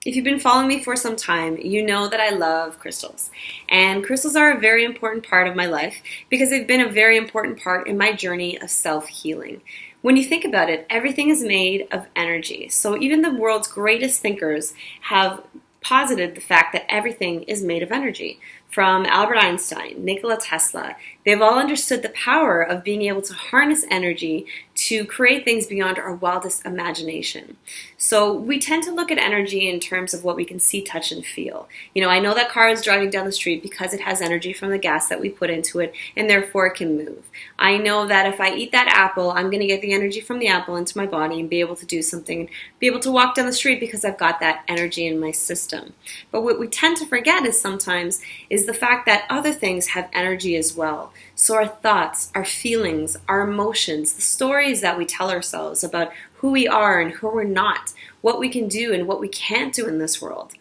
If you've been following me for some time, you know that I love crystals. And crystals are a very important part of my life because they've been a very important part in my journey of self-healing. When you think about it, everything is made of energy. So even the world's greatest thinkers have posited the fact that everything is made of energy. From Albert Einstein, Nikola Tesla, they've all understood the power of being able to harness energy to create things beyond our wildest imagination. So we tend to look at energy in terms of what we can see, touch, and feel. I know that car is driving down the street because it has energy from the gas that we put into it, and therefore it can move. I know that if I eat that apple, I'm going to get the energy from the apple into my body and be able to do something, be able to walk down the street because I've got that energy in my system. But what we tend to forget is the fact that other things have energy as well. So our thoughts, our feelings, our emotions, the stories that we tell ourselves about who we are and who we're not, what we can do and what we can't do in this world,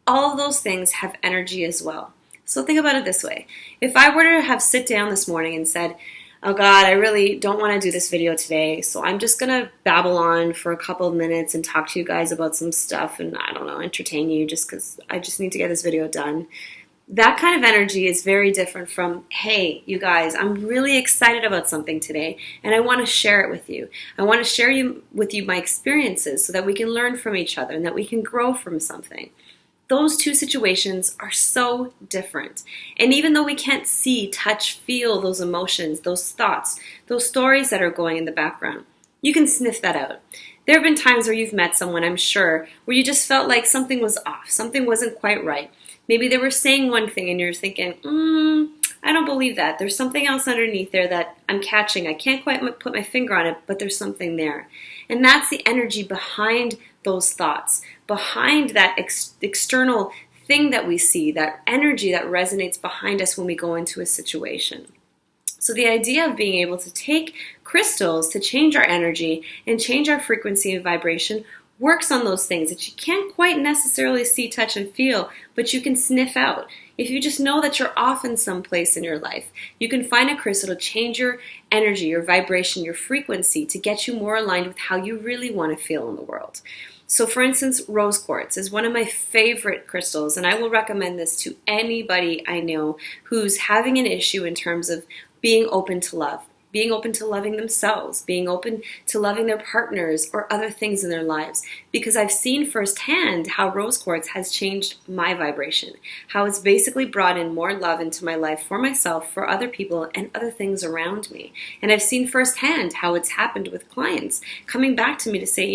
all of those things have energy as well. So think about it this way. If I were to have sit down this morning and said, oh God, I really don't want to do this video today, so I'm just going to babble on for a couple of minutes and talk to you guys about some stuff and, I don't know, entertain you just because I just need to get this video done. That kind of energy is very different from, hey, you guys, I'm really excited about something today and I want to share it with you. I want to share with you my experiences so that we can learn from each other and that we can grow from something. Those two situations are so different. And even though we can't see, touch, feel those emotions, those thoughts, those stories that are going in the background, you can sniff that out. There have been times where you've met someone, I'm sure, where you just felt like something was off, something wasn't quite right. Maybe they were saying one thing and you're thinking, I don't believe that. There's something else underneath there that I'm catching. I can't quite put my finger on it, but there's something there. And that's the energy behind those thoughts, behind that external thing that we see, that energy that resonates behind us when we go into a situation. So the idea of being able to take crystals to change our energy and change our frequency and vibration works on those things that you can't quite necessarily see, touch, and feel, but you can sniff out. If you just know that you're off in some place in your life, you can find a crystal to change your energy, your vibration, your frequency to get you more aligned with how you really want to feel in the world. So for instance, rose quartz is one of my favorite crystals, and I will recommend this to anybody I know who's having an issue in terms of being open to love, being open to loving themselves, being open to loving their partners or other things in their lives. Because I've seen firsthand how rose quartz has changed my vibration, how it's basically brought in more love into my life for myself, for other people, and other things around me. And I've seen firsthand how it's happened with clients coming back to me to say,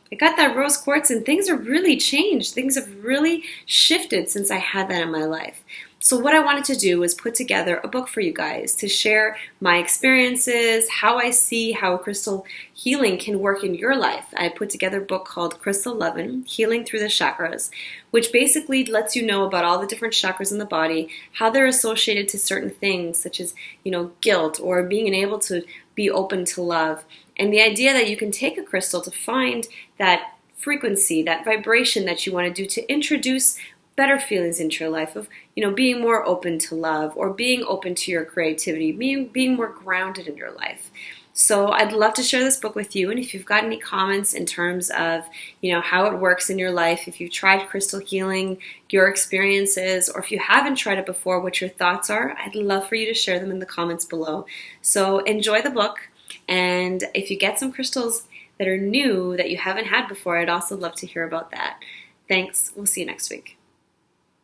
I got that rose quartz and things have really changed. Things have really shifted since I had that in my life. So what I wanted to do was put together a book for you guys to share my experiences, how I see how crystal healing can work in your life. I put together a book called Crystal Lovin', Healing Through the Chakras, which basically lets you know about all the different chakras in the body, how they're associated to certain things such as, guilt or being able to be open to love. And the idea that you can take a crystal to find that frequency, that vibration that you want to do to introduce better feelings into your life of, being more open to love or being open to your creativity, being more grounded in your life. So I'd love to share this book with you, and if you've got any comments in terms of, how it works in your life, if you've tried crystal healing, your experiences, or if you haven't tried it before, what your thoughts are, I'd love for you to share them in the comments below. So enjoy the book, and if you get some crystals that are new that you haven't had before, I'd also love to hear about that. Thanks. We'll see you next week.